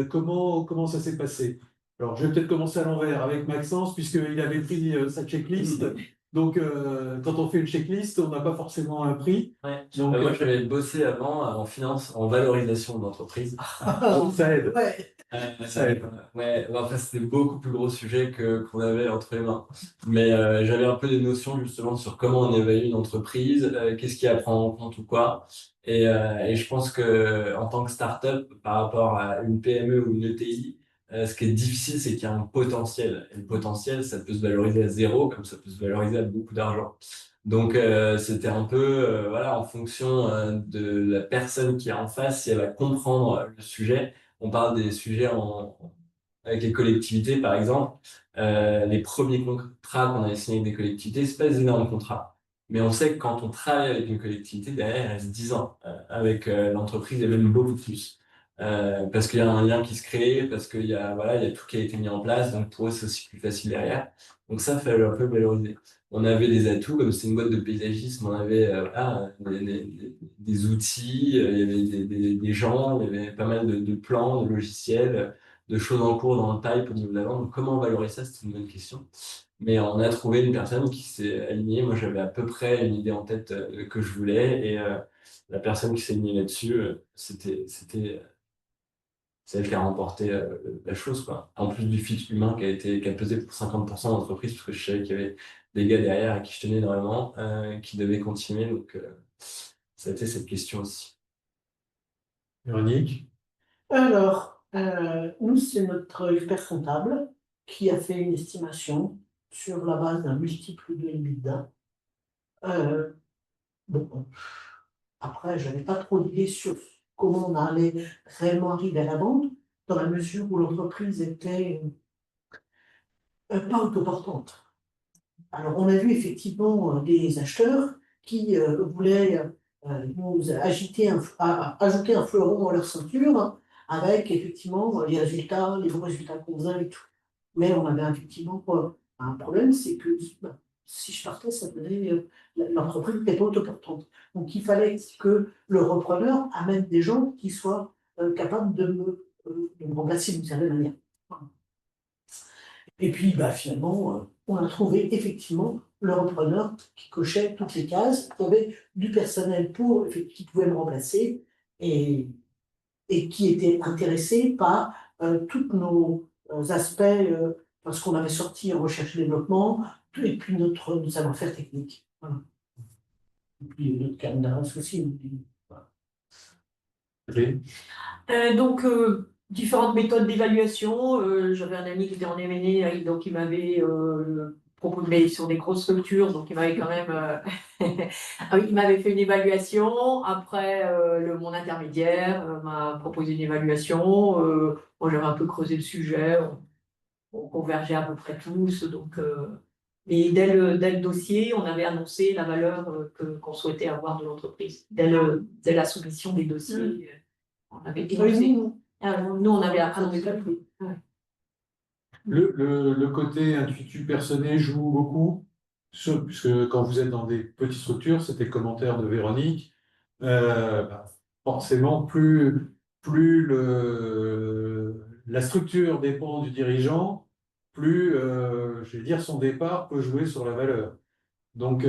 Comment ça s'est passé? Alors, je vais peut-être commencer à l'envers avec Maxence, puisqu'il avait pris sa checklist. Donc, quand on fait une checklist, on n'a pas forcément un prix. Ouais. Donc, Moi, j'avais bossé avant en finance, en valorisation d'entreprise. ça aide. Ouais. Ça aide. Ouais, bon, après, c'était beaucoup plus gros sujet qu'on avait entre les mains. Mais j'avais un peu des notions justement sur comment on évalue une entreprise, qu'est-ce qu'il y a à prendre en compte ou quoi. Et je pense que en tant que start-up, par rapport à une PME ou une ETI, ce qui est difficile, c'est qu'il y a un potentiel. Et le potentiel, ça peut se valoriser à zéro, comme ça peut se valoriser à beaucoup d'argent. Donc, c'était un peu, voilà, en fonction de la personne qui est en face, si elle va comprendre le sujet. On parle des sujets avec les collectivités, par exemple. Les premiers contrats qu'on avait signés avec des collectivités, c'est pas des énormes contrats. Mais on sait que quand on travaille avec une collectivité, derrière, il reste 10 ans avec l'entreprise et même beaucoup plus. Parce qu'il y a un lien qui se crée, parce qu'il y a, voilà, il y a tout qui a été mis en place, donc pour eux, c'est aussi plus facile derrière. Donc ça, fait un peu valoriser. On avait des atouts, comme c'est une boîte de paysagisme, on avait voilà, des outils, il y avait des gens, il y avait pas mal de plans, de logiciels, de choses en cours dans le pipe au niveau de la vente. Donc, comment on valorise ça, c'est une bonne question. Mais on a trouvé une personne qui s'est alignée. Moi, j'avais à peu près une idée en tête que je voulais, et la personne qui s'est alignée là-dessus, c'est elle qui a remporté la chose, quoi. En plus du fit humain qui a pesé pour 50% de l'entreprise, parce que je savais qu'il y avait des gars derrière à qui je tenais énormément, qui devaient continuer. Donc, ça a été cette question aussi. Véronique? Alors, nous, c'est notre expert comptable qui a fait une estimation sur la base d'un multiple de EBITDA. Euh, bon, après, je n'avais pas trop d'idées sur comment on allait réellement arriver à la vente, dans la mesure où l'entreprise était pas autoportante. Alors, on a vu effectivement des acheteurs qui voulaient nous ajouter un fleuron à leur ceinture, hein, avec effectivement les résultats, les bons résultats qu'on faisait et tout. Mais on avait effectivement un problème, c'est que bah, si je partais, ça devenait l'entreprise n'était pas autoportante. Donc, il fallait que le repreneur amène des gens qui soient capables de me remplacer d'une certaine manière. Voilà. Et puis, bah, finalement, on a trouvé effectivement le repreneur qui cochait toutes les cases, qui avait du personnel qui pouvait me remplacer et qui était intéressé par tous nos aspects, parce qu'on avait sorti en recherche et développement, et puis notre savoir-faire technique. Voilà. Et puis notre carnet d'adresse aussi. Voilà. Ok. Donc, différentes méthodes d'évaluation. J'avais un ami qui était en M&A, donc il m'avait proposé sur des grosses structures, donc il m'avait quand même, ah oui, il m'avait fait une évaluation. Après, mon intermédiaire m'a proposé une évaluation. Moi, j'avais un peu creusé le sujet. On convergeait à peu près tous. Donc, et dès le dossier, on avait annoncé la valeur qu'on souhaitait avoir de l'entreprise. Dès la soumission des dossiers. On avait énoncé. Nous, on avait annoncé le prix. Ouais. Le côté intuitu personnel joue beaucoup, puisque quand vous êtes dans des petites structures, c'était le commentaire de Véronique, bah, forcément, plus la structure dépend du dirigeant, plus, je vais dire, son départ peut jouer sur la valeur. Donc,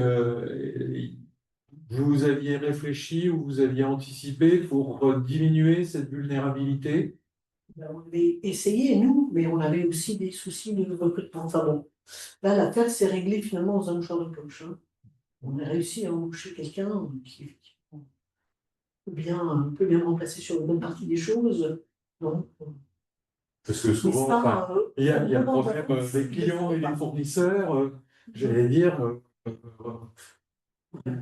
vous aviez réfléchi ou vous aviez anticipé pour diminuer cette vulnérabilité? Ben, on avait essayé, nous, mais on avait aussi des soucis de recrutement. Enfin bon, là, l'affaire s'est réglée finalement dans un mouchoir de poche, hein. On a réussi à embaucher quelqu'un qui effectivement peut bien me remplacer sur une bonne partie des choses. Donc, Parce que mais souvent, ça, enfin, il y a le vraiment, problème vraiment, des clients et pas. des fournisseurs, j'allais dire,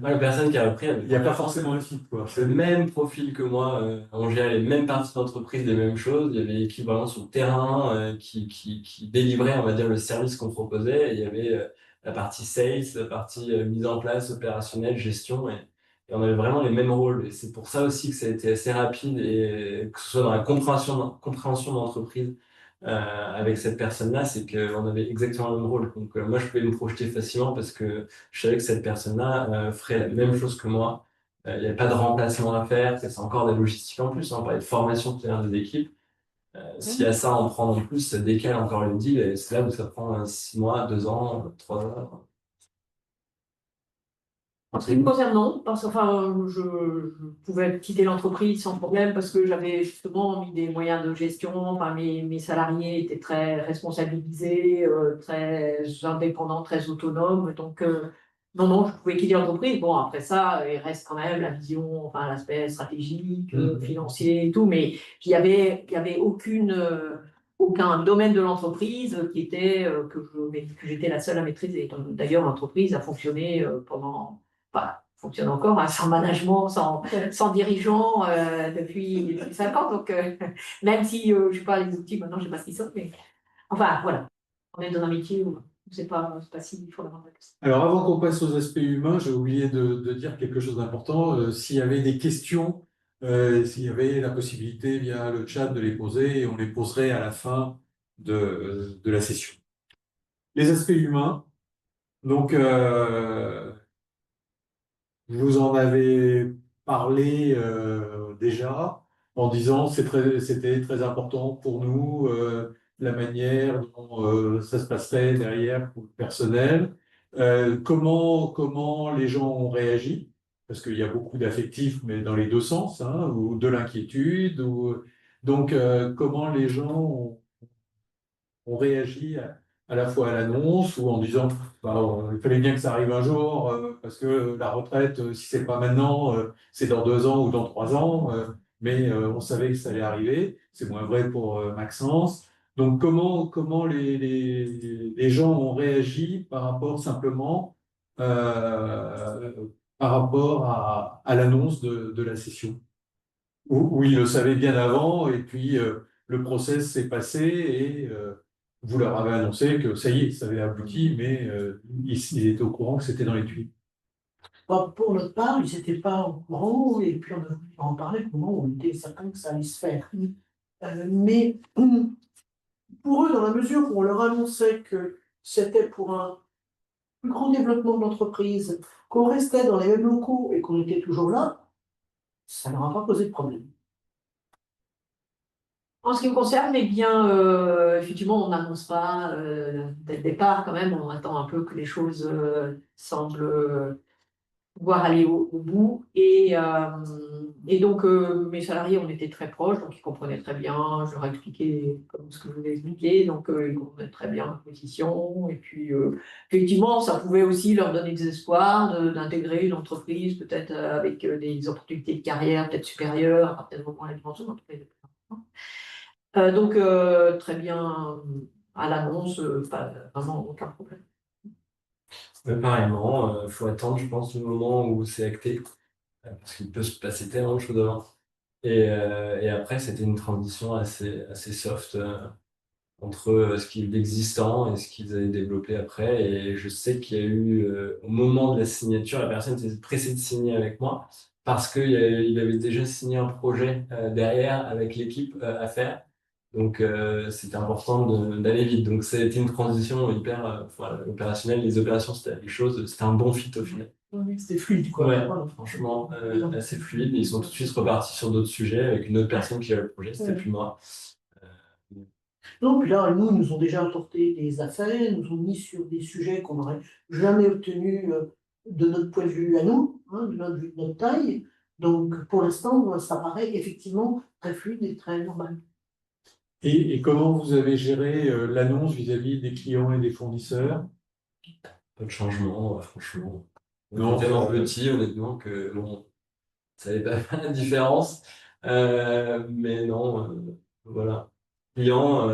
La personne qui a repris Il n'y a pas forcément un site, quoi. le même profil que moi, on gérait les mêmes parties d'entreprise, les mêmes choses. Il y avait l'équipe vraiment sur le terrain qui délivrait, on va dire, le service qu'on proposait. Et il y avait la partie sales, la partie mise en place, opérationnelle, gestion. Et on avait vraiment les mêmes rôles. Et c'est pour ça aussi que ça a été assez rapide, et que ce soit dans la compréhension d'entreprise avec cette personne-là, c'est qu'on avait exactement le même rôle. Donc moi, je pouvais me projeter facilement parce que je savais que cette personne-là ferait la même chose que moi. Il n'y a pas de remplacement à faire, c'est encore des logistiques en plus, hein, on parlait de formation de des équipes. S'il y a ça à en prendre en plus, ça décale encore le deal, et c'est là où ça prend 6 mois, 2 ans, 3 ans. En ce qui me concerne, non, parce que enfin, je pouvais quitter l'entreprise sans problème parce que j'avais justement mis des moyens de gestion. Enfin, mes salariés étaient très responsabilisés, très indépendants, très autonomes. Donc, non, non, je pouvais quitter l'entreprise. Bon, après ça, il reste quand même la vision, enfin, l'aspect stratégique, financier et tout. Mais il y avait aucun domaine de l'entreprise qui était que j'étais la seule à maîtriser. D'ailleurs, l'entreprise a fonctionné enfin, fonctionne encore, hein, sans management, sans dirigeant depuis 5 ans. Donc, même si je ne sais pas les outils, maintenant je ne sais pas ce qu'ils sont, mais enfin, voilà. On est dans un métier où c'est pas si fondamental que ça. Alors, avant qu'on passe aux aspects humains, j'ai oublié de dire quelque chose d'important. S'il y avait des questions, s'il y avait la possibilité via le chat de les poser, et on les poserait à la fin de la session. Les aspects humains. Donc, je vous en avais parlé déjà en disant que c'était très important pour nous la manière dont ça se passerait derrière pour le personnel. Comment les gens ont réagi, parce qu'il y a beaucoup d'affectifs, mais dans les deux sens, hein, ou de l'inquiétude. Donc, comment les gens ont réagi à la fois à l'annonce ou en disant bah, il fallait bien que ça arrive un jour parce que la retraite, si c'est pas maintenant, c'est dans 2 ans ou dans 3 ans, mais on savait que ça allait arriver. C'est moins vrai pour Maxence. Donc comment les gens ont réagi par rapport simplement par rapport à l'annonce de la session, où ils le savaient bien avant, et puis le process s'est passé, et vous leur avez annoncé que ça y est, ça avait abouti, mais ils étaient au courant que c'était dans les tuyaux. Bon, pour notre part, ils n'étaient pas au courant, et puis on a voulu en parler comment on était certain que ça allait se faire. Mais pour eux, dans la mesure où on leur annonçait que c'était pour un plus grand développement de l'entreprise, qu'on restait dans les mêmes locaux et qu'on était toujours là, ça ne leur a pas posé de problème. En ce qui me concerne, eh bien, effectivement, on n'annonce pas dès le départ quand même. On attend un peu que les choses semblent pouvoir aller au bout. Et donc, mes salariés, on était très proches, donc ils comprenaient très bien. Je leur ai expliqué comme ce que je vous ai expliqué, donc ils comprenaient très bien la position. Et puis, effectivement, ça pouvait aussi leur donner des espoirs d'intégrer une entreprise, peut-être avec des opportunités de carrière peut-être supérieures, à partir du moment où la dimension d'entreprise est plus importante. Donc, très bien à l'annonce, pas vraiment aucun problème. Mais pareillement, faut attendre, je pense, le moment où c'est acté, parce qu'il peut se passer tellement de choses avant. Et après, c'était une transition assez soft entre ce qui est existant et ce qu'ils avaient développé après. Et je sais qu'il y a eu, au moment de la signature, la personne s'est pressée de signer avec moi parce qu'il avait déjà signé un projet derrière avec l'équipe à faire. Donc, c'était important d'aller vite. Donc, ça a été une transition hyper voilà, opérationnelle. Les opérations, c'était quelque chose, c'était un bon fit au final. Oui, c'était fluide, quoi. Ouais, Voilà. franchement, assez fluide. Ils sont tout de suite repartis sur d'autres sujets avec une autre personne qui a le projet, c'était plus moi. Non, puis là, nous, ils nous ont déjà apporté des affaires, ils nous ont mis sur des sujets qu'on n'aurait jamais obtenus de notre point de vue à nous, hein, de notre vue de notre taille. Donc, pour l'instant, ça paraît effectivement très fluide et très normal. Et comment vous avez géré l'annonce vis-à-vis des clients et des fournisseurs? Pas de changement, franchement. On Non, est tellement ça- petit, honnêtement, que bon, ça n'avait pas faire la différence. Mais non, voilà. Client,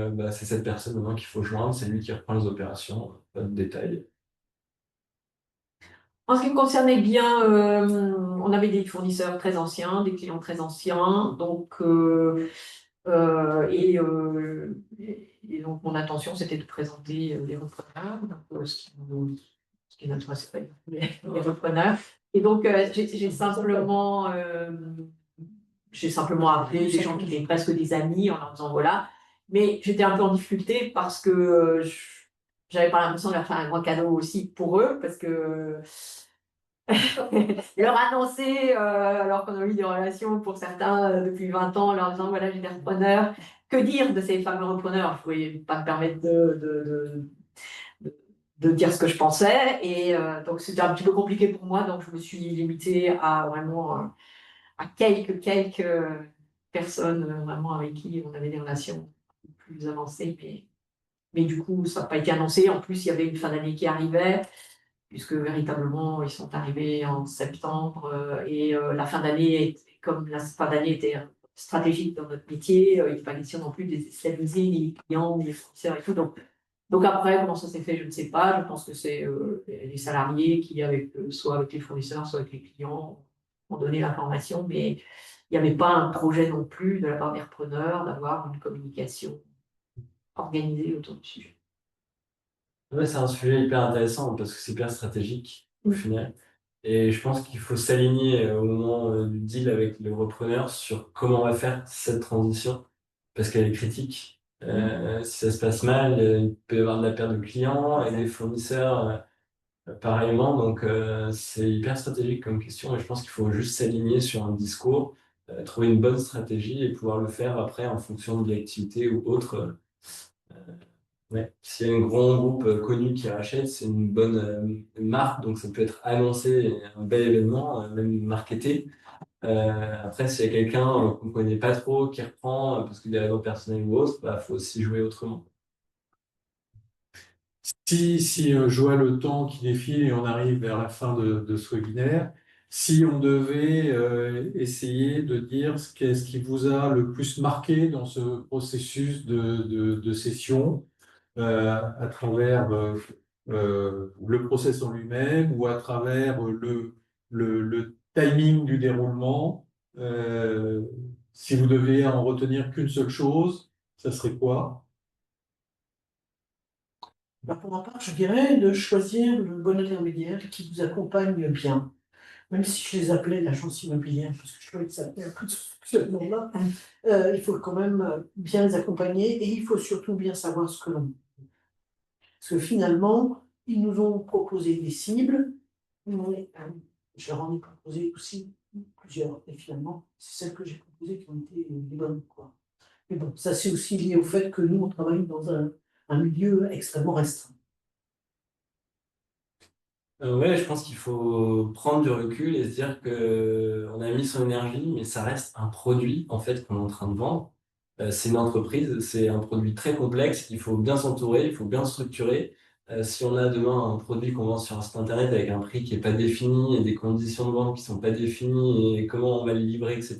bah, c'est cette personne maintenant qu'il faut joindre, c'est lui qui reprend les opérations, pas de détails. En ce qui me concernait bien, on avait des fournisseurs très anciens, des clients très anciens, donc et donc mon intention c'était de présenter les repreneurs, donc, ce qui n'intéresse pas les repreneurs. Et donc j'ai simplement appelé des gens qui étaient presque des amis en leur disant voilà, mais j'étais un peu en difficulté parce que j'avais pas l'impression de leur faire un grand cadeau aussi pour eux, parce que leur annoncer, alors qu'on a eu des relations pour certains depuis 20 ans, leur disant voilà, j'ai des repreneurs. Que dire de ces fameux repreneurs? Je ne pouvais pas me permettre de dire ce que je pensais. Et donc, c'était un petit peu compliqué pour moi. Donc, je me suis limitée à vraiment à quelques personnes vraiment avec qui on avait des relations plus avancées. Mais du coup, ça n'a pas été annoncé. En plus, il y avait une fin d'année qui arrivait, puisque véritablement, ils sont arrivés en septembre et la fin d'année, comme la fin d'année était stratégique dans notre métier, il n'est pas question non plus de déstabiliser ni les clients, ni les fournisseurs et tout. Donc après, comment ça s'est fait, je ne sais pas. Je pense que c'est les salariés qui, soit avec les fournisseurs, soit avec les clients, ont donné l'information, mais il n'y avait pas un projet non plus de la part des repreneurs d'avoir une communication organisée autour du sujet. Ouais, c'est un sujet hyper intéressant parce que c'est hyper stratégique au final. Et je pense qu'il faut s'aligner au moment du deal avec le repreneur sur comment on va faire cette transition parce qu'elle est critique. Si ça se passe mal, il peut y avoir de la perte de clients et des fournisseurs pareillement. Donc, c'est hyper stratégique comme question et je pense qu'il faut juste s'aligner sur un discours, trouver une bonne stratégie et pouvoir le faire après en fonction de l'activité ou autre. Ouais. S'il y a un grand groupe connu qui rachète, c'est une bonne marque, donc ça peut être annoncé, un bel événement, même marketé. Après, s'il y a quelqu'un qu'on ne connaît pas trop qui reprend parce qu'il y a des raisons personnelles ou autres, bah, faut aussi jouer autrement. Si je vois le temps qui défile et on arrive vers la fin de ce webinaire, si on devait essayer de dire qu'est-ce qui vous a le plus marqué dans ce processus de session, à travers le process en lui-même ou à travers le timing du déroulement, si vous deviez en retenir qu'une seule chose, ça serait quoi? Bah, pour ma part, je dirais de choisir le bon intermédiaire qui vous accompagne bien. Même si je les appelais l'agence immobilière, parce que je trouvais que ça avait un peu de ce fonctionnement-là, il faut quand même bien les accompagner et il faut surtout bien savoir ce que l'on veut. Parce que finalement, ils nous ont proposé des cibles, mais je leur en ai proposé aussi plusieurs. Et finalement, c'est celles que j'ai proposées qui ont été les bonnes, quoi. Mais bon, ça c'est aussi lié au fait que nous, on travaille dans un milieu extrêmement restreint. Ouais, je pense qu'il faut prendre du recul et se dire que on a mis son énergie, mais ça reste un produit en fait qu'on est en train de vendre. C'est une entreprise, c'est un produit très complexe. Il faut bien s'entourer, il faut bien structurer. Si on a demain un produit qu'on vend sur un site internet avec un prix qui est pas défini et des conditions de vente qui sont pas définies et comment on va le livrer, etc.,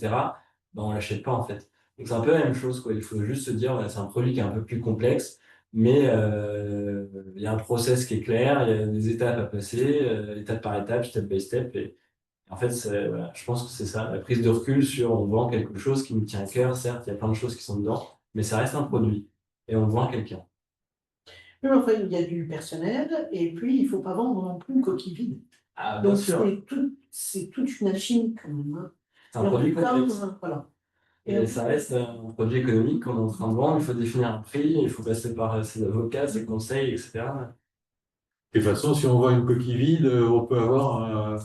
ben on l'achète pas en fait. Donc c'est un peu la même chose, quoi. Il faut juste se dire, voilà, c'est un produit qui est un peu plus complexe. Mais il y a un process qui est clair, il y a des étapes à passer, étape par étape, step by step. Et en fait, voilà, je pense que c'est ça, la prise de recul sur on vend quelque chose qui nous tient à cœur. Certes, il y a plein de choses qui sont dedans, mais ça reste un produit. Et on vend à quelqu'un. Mais enfin, il y a du personnel, et puis il ne faut pas vendre non plus une coquille vide. Ah, bien Donc sûr, c'est toute une machine quand même, hein. c'est un Et en produit tout cas, complexe. voilà. Et ça reste un produit économique qu'on est en train de vendre. Il faut définir un prix, il faut passer par ses avocats, ses conseils, etc. De toute façon, si on voit une coquille vide, on peut avoir